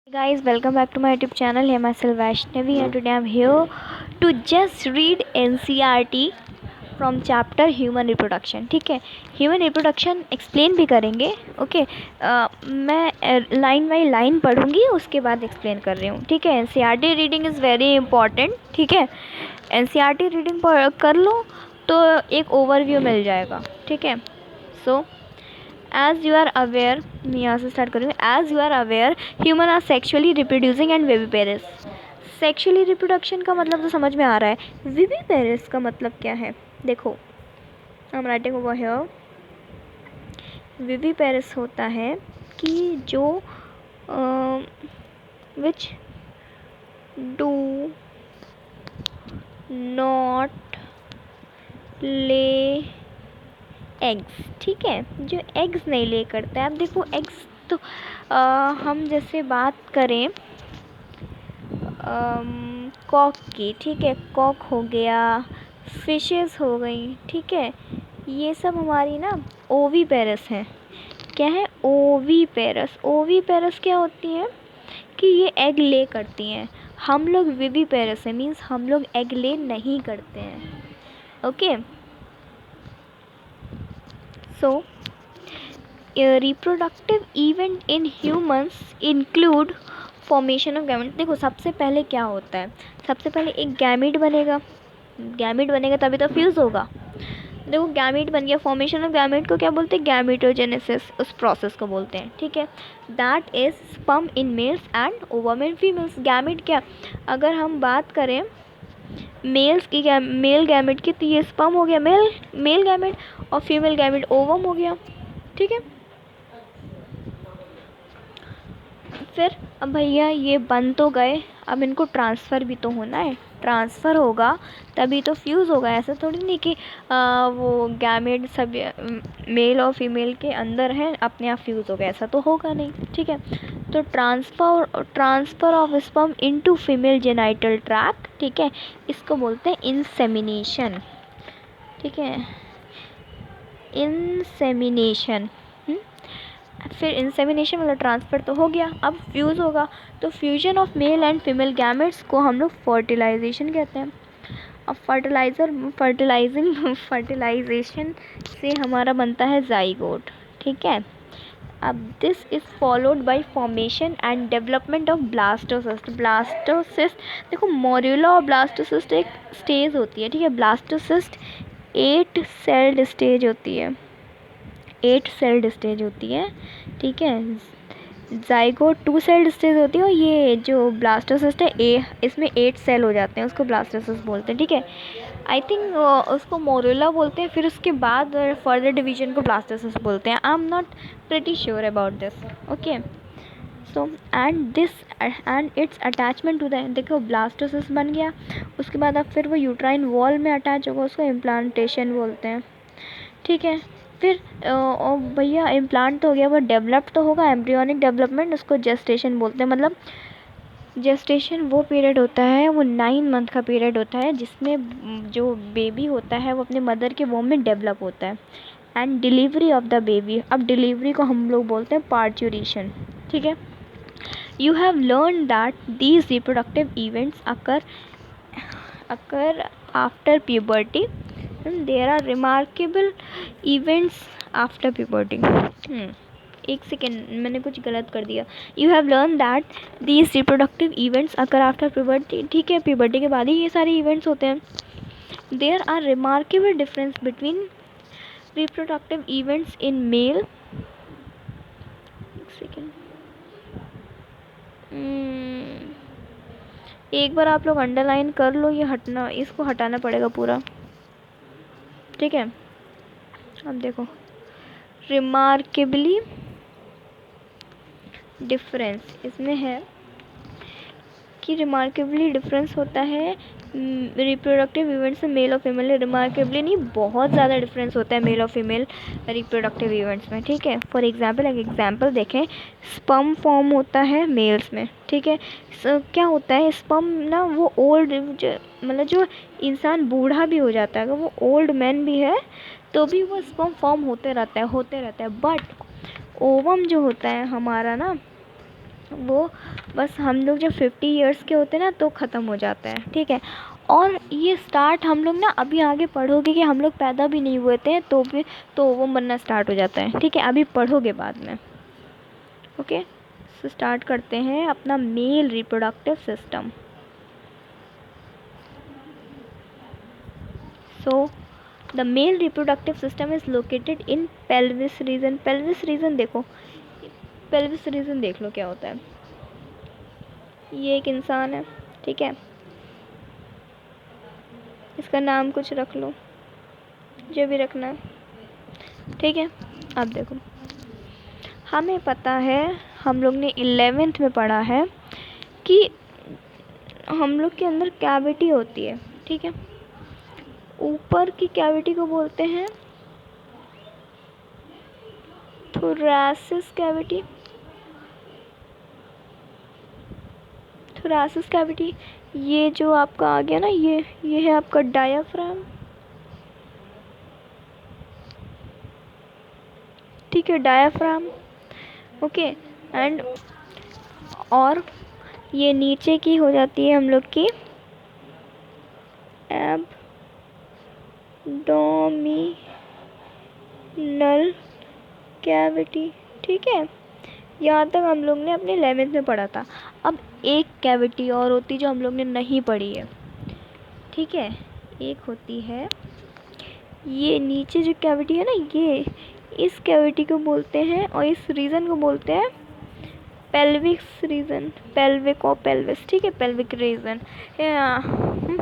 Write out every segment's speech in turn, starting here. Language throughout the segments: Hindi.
Guys, welcome back to my YouTube channel. Here myself Vaishnavi and today I'm here to just read NCERT from chapter human reproduction. ठीक है, ह्यूमन रिप्रोडक्शन एक्सप्लेन भी करेंगे. ओके, मैं लाइन बाई लाइन पढ़ूंगी, उसके बाद एक्सप्लेन कर रही हूँ. ठीक है, NCERT reading is very important. ठीक है, NCERT रीडिंग कर लो तो एक ओवरव्यू मिल जाएगा. ठीक है, सो as you are aware, मैं यहाँ से स्टार्ट करूँगी. as you are aware, human are sexually reproducing and viviparous. Sexually reproduction का मतलब तो समझ में आ रहा है. विविपेरस का मतलब क्या है? देखो, हम राइटिंग ओवर हियर. विविपेरस होता है कि जो which do not lay eggs. ठीक है, जो एग्स नहीं ले करता है. अब देखो, एग्स तो हम जैसे बात करें कॉक की. ठीक है, कॉक हो गया, फिशेस हो गई. ठीक है, ये सब हमारी ना ओवीपेरस हैं. क्या है? ओवीपेरस. ओवीपेरस क्या होती हैं कि ये एग ले करती हैं. हम लोग विविपेरस हैं, मीन्स हम लोग एग ले नहीं करते हैं. Okay, so reproductive event in humans include formation of gamete. देखो, सबसे पहले क्या होता है? सबसे पहले एक गैमिट बनेगा. गैमिट बनेगा तभी तो फ्यूज़ होगा. देखो, गैमिट बन गया. फॉर्मेशन ऑफ गैमिट को क्या बोलते हैं? गैमिटोजेनेसिस, उस प्रोसेस को बोलते हैं. ठीक है, that is sperm in males and ovum in females. Gamete क्या, अगर हम बात करें मेल्स की, मेल गैमेट की, तो ये स्पर्म हो गया मेल गैमेट, और फीमेल गैमेट ओवम हो गया. ठीक है, फिर अब भैया ये बन तो गए, अब इनको ट्रांसफ़र भी तो होना है. ट्रांसफ़र होगा तभी तो फ्यूज़ होगा. ऐसा थोड़ी नहीं कि वो गैमेट सब मेल और फीमेल के अंदर हैं, अपने आप फ्यूज़ होगा. ऐसा तो होगा नहीं. ठीक है, तो transfer of sperm into female genital tract. ठीक है, इसको बोलते हैं इंसेमिनेशन. ठीक है, इंसेमिनेशन. फिर इंसेमिनेशन मतलब ट्रांसफ़र तो हो गया, अब फ्यूज़ होगा. तो fusion of male and female gametes को हम लोग फर्टिलाइजेशन कहते हैं. अब फर्टिलाइजेशन से हमारा बनता है जाइगोट. ठीक है, अब this is followed by formation and development of blastocyst. Blastocyst, देखो, मोरुला और ब्लास्टोसिस्ट एक स्टेज होती है. ठीक है, ब्लास्टोसिस्ट 8 सेल्ड स्टेज होती है. 8 सेल्ड स्टेज होती है. ठीक है, जाइगोट 2 सेल्ड स्टेज होती है, और ये जो ब्लास्टोसिस्ट है इसमें 8 सेल हो जाते हैं, उसको ब्लास्टोसिस्ट बोलते हैं. ठीक है, आई थिंक उसको मोरुला बोलते हैं. फिर उसके बाद फर्दर डिवीजन को ब्लास्टोसिस्ट बोलते हैं. I am not pretty sure about this. Okay, so and its attachment to the, देखो, ब्लास्टोसिस्ट बन गया, उसके बाद अब फिर वो यूट्राइन वॉल में अटैच होगा, उसको इम्प्लांटेशन बोलते हैं. ठीक है, फिर भैया इम्प्लांट तो हो गया, वो डेवलप तो होगा, एम्ब्रियोनिक डेवलपमेंट, उसको जेस्टेशन बोलते हैं. मतलब जेस्टेशन वो पीरियड होता है, वो 9 मंथ का पीरियड होता है, जिसमें जो बेबी होता है वो अपने मदर के वोम में डेवलप होता है. And delivery of the baby, अब डिलीवरी को हम लोग बोलते हैं पार्चुरेशन. ठीक है, you have learned that these reproductive events occur after puberty, and there are remarkable events after puberty. एक सेकेंड, मैंने कुछ गलत कर दिया. You have learned that these reproductive events occur after puberty. ठीक है, puberty के बाद ही ये सारे events होते हैं. There are remarkable difference between reproductive events in male. एक सेकेंड, एक बार आप लोग अंडरलाइन कर लो. ये हटना, इसको हटाना पड़ेगा पूरा. ठीक है, अब देखो, रिमार्केबली डिफरेंस इसमें है कि रिमार्केबली डिफरेंस होता है रिप्रोडक्टिव इवेंट्स में मेल और फीमेल. रिमार्केबली नहीं, बहुत ज़्यादा डिफरेंस होता है मेल और फीमेल रिप्रोडक्टिव इवेंट्स में. ठीक है, फॉर एग्जांपल, एक एग्जांपल देखें. स्पर्म फॉर्म होता है मेल्स में. ठीक है, क्या होता है, स्पर्म ना वो ओल्ड, मतलब जो इंसान बूढ़ा भी हो जाता है, अगर वो ओल्ड मैन भी है तो भी वो स्पर्म फॉर्म होते रहता है. बट ओवम जो होता है हमारा ना, वो बस हम लोग जब 50 ईयर्स के होते हैं ना तो ख़त्म हो जाता है, ठीक है। और ये स्टार्ट हम लोग ना अभी आगे पढ़ोगे कि हम लोग पैदा भी नहीं हुए थे तो भी तो वो बनना स्टार्ट हो जाता है, ठीक है। अभी पढ़ोगे बाद में, ओके। सो स्टार्ट करते हैं अपना male reproductive system. So the male reproductive system is located in pelvis region. Pelvis region देखो, पेल्विस रीजन देख लो क्या होता है। ये एक इंसान है, ठीक है, इसका नाम कुछ रख लो, जो भी रखना है, ठीक है। अब देखो, हमें पता है, हम लोग ने 11th में पढ़ा है कि हम लोग के अंदर कैविटी होती है, ठीक है। ऊपर की कैविटी को बोलते हैं थोरैसिस कैविटी। थोरैसिस कैविटी, ये जो आपका आ गया ना, ये है आपका डायाफ्राम, ठीक है, डायाफ्राम, ओके। एंड और ये नीचे की हो जाती है हम लोग की एब्डोमिनल कैविटी, ठीक है। यहाँ तक हम लोग ने अपने 11th में पढ़ा था। अब एक कैविटी और होती जो हम लोग ने नहीं पढ़ी है, ठीक है। एक होती है ये नीचे जो कैविटी है ना, ये इस कैविटी को बोलते हैं और इस रीजन को बोलते हैं पेल्विक रीजन, पेल्विक और पेल्विस, ठीक है, पेल्विक रीजन,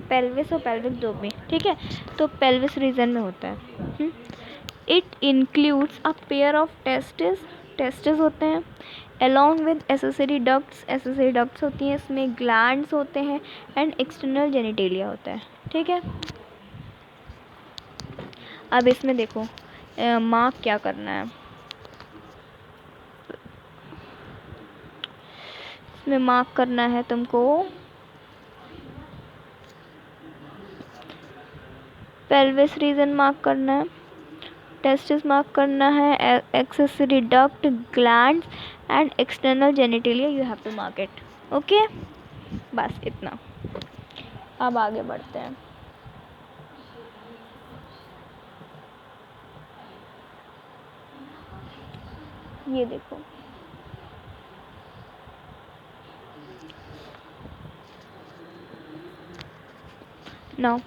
पेल्विस और पेल्विक दो भी, ठीक है। तो पेल्विस रीजन में होता है। It includes a pair of testis, testis होते हैं, along with accessory ducts, accessory ducts होती हैं, इसमें ग्लैंड्स होते हैं एंड एक्सटर्नल जेनिटेलिया होता है, ठीक है। अब इसमें देखो मार्क क्या करना है, इसमें मार्क करना है तुमको पेल्विस रीजन मार्क करना है, टेस्टिस मार्क करना है, accessory duct, glands and external genitalia, you have to mark it, okay. बस इतना। अब आगे बढ़ते हैं। ये देखो, now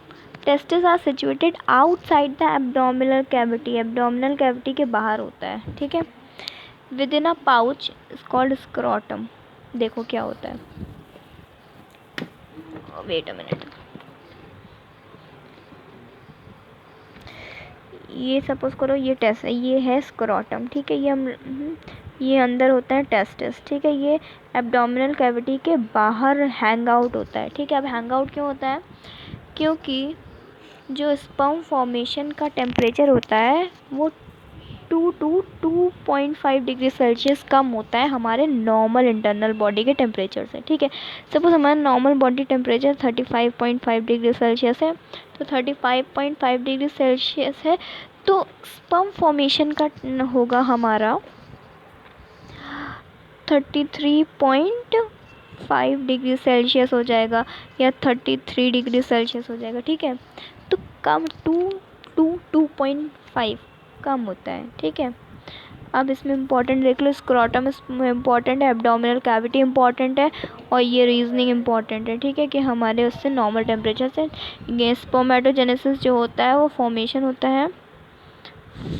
testis are situated outside the abdominal cavity, abdominal cavity के बाहर होता है, ठीक है। With in a pouch is called scrotum. देखो क्या होता है, वेट अ मिनट, ये सपोज करो ये टेस्ट, ये है स्क्रोटम, ठीक है। ये अंदर होता है टेस्टिस, ठीक है। ये एब्डोमिनल कैविटी के बाहर हैंग आउट होता है, ठीक है। अब हैंग आउट क्यों होता है, क्योंकि जो स्पर्म फॉर्मेशन का टेम्परेचर होता है वो 2 to 2.5 डिग्री सेल्सियस कम होता है हमारे नॉर्मल इंटरनल बॉडी के टेम्परेचर से, ठीक है। सपोज हमारा normal body temperature 35.5 degree Celsius है, तो 35.5 डिग्री सेल्सियस है तो स्पर्म फॉर्मेशन का होगा हमारा 33.5 डिग्री सेल्सियस हो जाएगा या 33 डिग्री सेल्सियस हो जाएगा, ठीक है। तो कम 2.5 कम होता है, ठीक है। अब इसमें इम्पॉर्टेंट देख लो, स्क्रोटम इम्पॉर्टेंट है, एब्डोमिनल कैविटी इम्पॉर्टेंट है और ये रीजनिंग इम्पॉर्टेंट है, ठीक है, कि हमारे उससे नॉर्मल टेम्परेचर से स्पर्मेटोजेनेसिस जो होता है वो फॉर्मेशन होता है,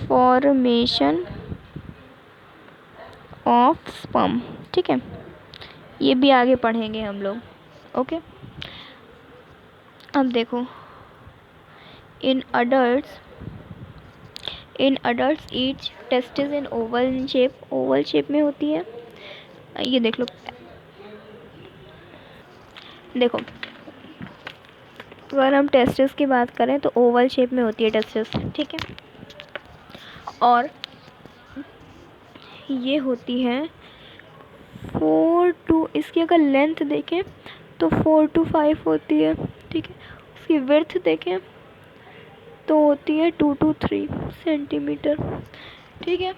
फॉर्मेशन ऑफ स्पर्म, ठीक है। ये भी आगे पढ़ेंगे हम लोग, ओके। अब देखो, इन adults each testis in Oval shape, Oval shape में होती है। ये देख लो, देखो अगर हम टेस्टिस की बात करें तो ओवल शेप में होती है टेस्टिस, ठीक है। और ये होती है 4 to, इसकी अगर लेंथ देखें तो 4 to 5 होती है, ठीक है। उसकी विड्थ देखें तो होती है 2 to 3 सेंटीमीटर, ठीक है।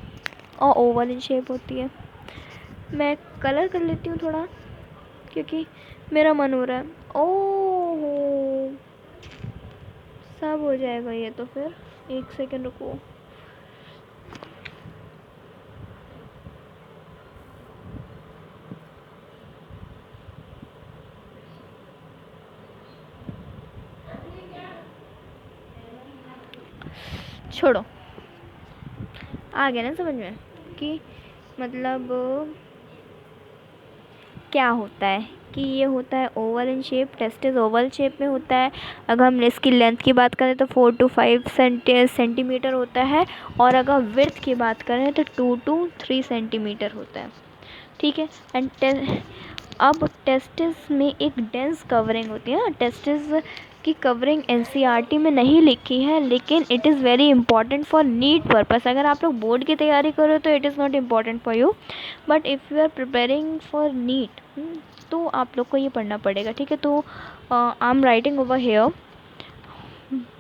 और ओवल इन शेप होती है। मैं कलर कर लेती हूँ थोड़ा, क्योंकि मेरा मन हो रहा है। ओह, सब हो जाएगा ये तो। फिर एक सेकंड रुको। छोड़ो, आ गया ना समझ में कि मतलब क्या होता है। कि ये होता है oval in shape, testis Oval shape में होता है। अगर हम इसकी लेंथ की बात करें तो 4 to 5 सेंटीमीटर होता है, और अगर विड्थ की बात करें तो 2 to 3 सेंटीमीटर होता है। ठीक है। एंड अब टेस्टिस में एक डेंस कवरिंग होती है ना। टेस्टिस की कवरिंग एनसीईआरटी में नहीं लिखी है, लेकिन it is very important for NEET purpose. अगर आप लोग बोर्ड की तैयारी करो तो it is not important for you, but if you are preparing for NEET तो आप लोग को ये पढ़ना पड़ेगा। ठीक है। तो I am writing over here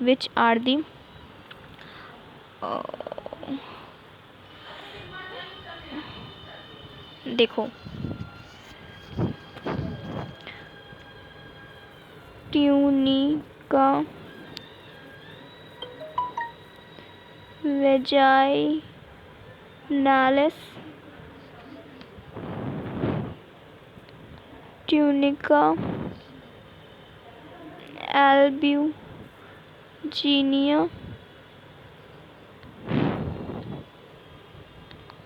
which are the देखो, tunica, vaginalis, tunica albuginea,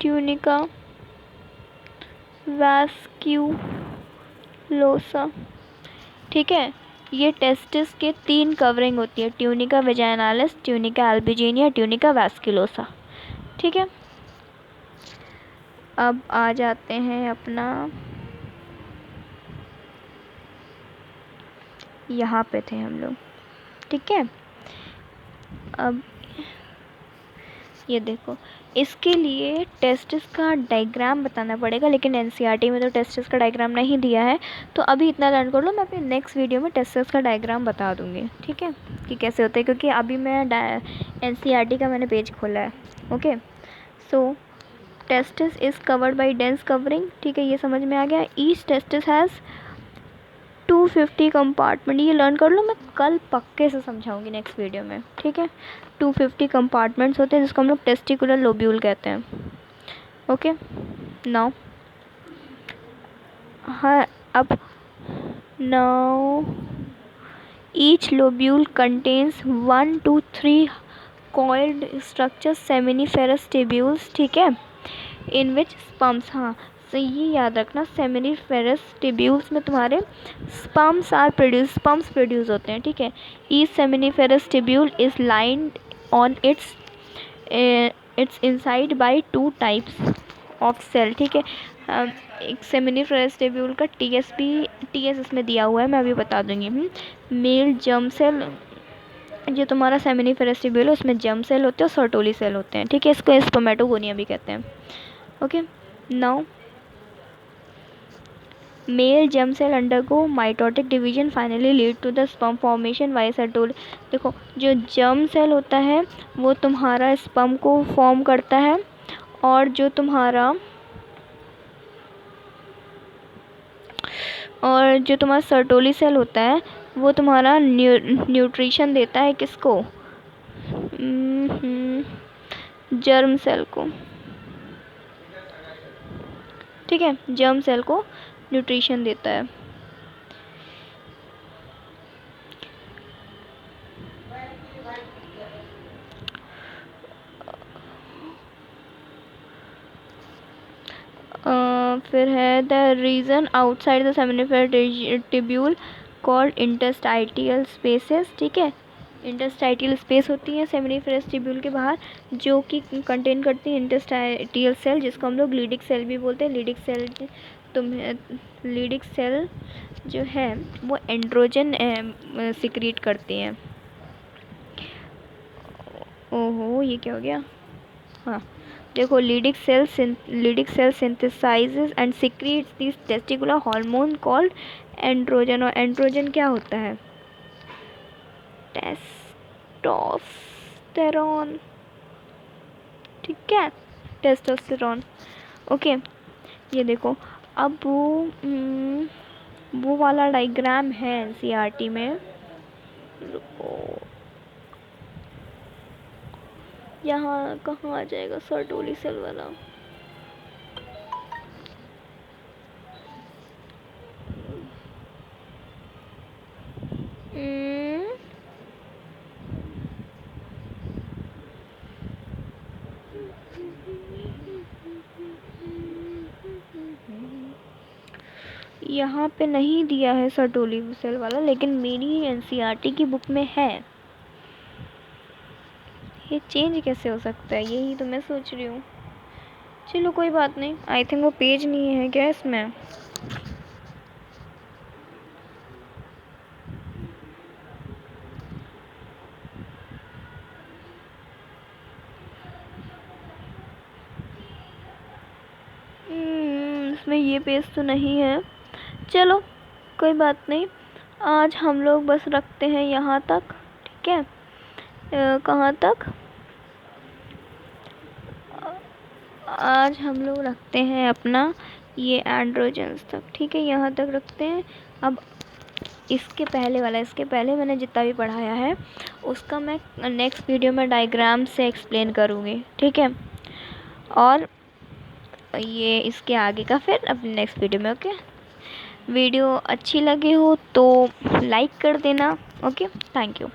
tunica vasculosa. ठीक है। ये टेस्टिस के 3 कवरिंग होती है, tunica vaginalis, tunica albuginea, tunica vasculosa. ठीक है। अब आ जाते हैं अपना यहाँ पे थे हम लोग। ठीक है। अब ये देखो, इसके लिए टेस्टिस का डायग्राम बताना पड़ेगा, लेकिन एनसीईआरटी में तो टेस्टिस का डायग्राम नहीं दिया है। तो अभी इतना लर्न कर लो, मैं अपने नेक्स्ट वीडियो में टेस्टिस का डायग्राम बता दूँगी। ठीक है, कि कैसे होता है, क्योंकि अभी मैं एनसीईआरटी का मैंने पेज खोला है। Okay. So testis is covered by dense covering. ठीक है, ये समझ में आ गया। Each testis has 250 compartment. ये लर्न कर लो, मैं कल पक्के से समझाऊंगी नेक्स्ट वीडियो में। ठीक है। 250 कंपार्टमेंट्स होते हैं, जिसको हम लोग टेस्टिकुलर लोब्यूल कहते हैं। ओके। नाउ हाँ, अब now each lobule contains 1 to 3 coiled structures, seminiferous tubules। ठीक है। इन विच स्पम्स, हाँ तो ये याद रखना, सेमिनिफेरस ट्यूब्यूल्स में तुम्हारे स्पम्स प्रोड्यूस होते हैं। ठीक है। Each seminiferous tubule is lined on its inside by 2 types of cell. ठीक है। एक सेमिनिफेरस ट्यूब्यूल का टीएस इसमें दिया हुआ है, मैं अभी बता दूंगी। मेल जर्म सेल, जो तुम्हारा सेमिनिफेरस ट्यूब्यूल है उसमें जर्म सेल होते हैं और सर्टोली सेल होते हैं। ठीक है। इसको स्पर्मेटोगोनिया भी कहते हैं। Okay. Now male germ cell undergo mitotic division, finally lead to the sperm formation by Sertoli. देखो, जो जर्म सेल होता है वो तुम्हारा स्पर्म को फॉर्म करता है, और जो तुम्हारा सर्टोली सेल होता है वो तुम्हारा न्यूट्रिशन देता है किसको, जर्म सेल को। ठीक है, जर्म सेल को न्यूट्रिशन देता है। फिर है the region outside the seminiferous tubule called interstitial spaces. ठीक है। इंटरस्टाइटियल स्पेस होती है सेमिनिफेरस ट्यूब्यूल के बाहर, जो कि कंटेन करती है इंटरस्टाइटियल सेल, जिसको हम लोग लीडिक सेल भी बोलते हैं। लीडिक सेल जो है वो एंड्रोजन सिक्रीट करती हैं। ओहो, ये क्या हो गया। हाँ देखो, Leydig cell synthesises and secretes this testicular hormone called androgen. और एंड्रोजन क्या होता है, टेस्टोस्टेरोन। ठीक है, टेस्टोस्टेरोन। ओके। ये देखो, अब वो वाला डायग्राम है एनसीईआरटी में। रुको, यहाँ कहाँ आ जाएगा सर्टोली सेल वाला? यहाँ पे नहीं दिया है सर्टोली सेल वाला, लेकिन मेरी एनसीईआरटी की बुक में है। ये चेंज कैसे हो सकता है, यही तो मैं सोच रही हूँ। चलो कोई बात नहीं, आई थिंक वो पेज नहीं है क्या इसमें। इसमें ये पेज तो नहीं है। चलो कोई बात नहीं, आज हम लोग बस रखते हैं यहाँ तक, ठीक है। कहाँ तक? आज हम लोग रखते हैं अपना ये एंड्रोजन्स तक, ठीक है, यहाँ तक रखते हैं। अब इसके पहले वाला, इसके पहले मैंने जितना भी पढ़ाया है उसका मैं नेक्स्ट वीडियो में डायग्राम से एक्सप्लेन करूँगी, ठीक है। और ये इसके आगे का फिर अपने नेक्स्ट वीडियो में, ओके। वीडियो अच्छी लगी हो तो लाइक कर देना, ओके। Thank you.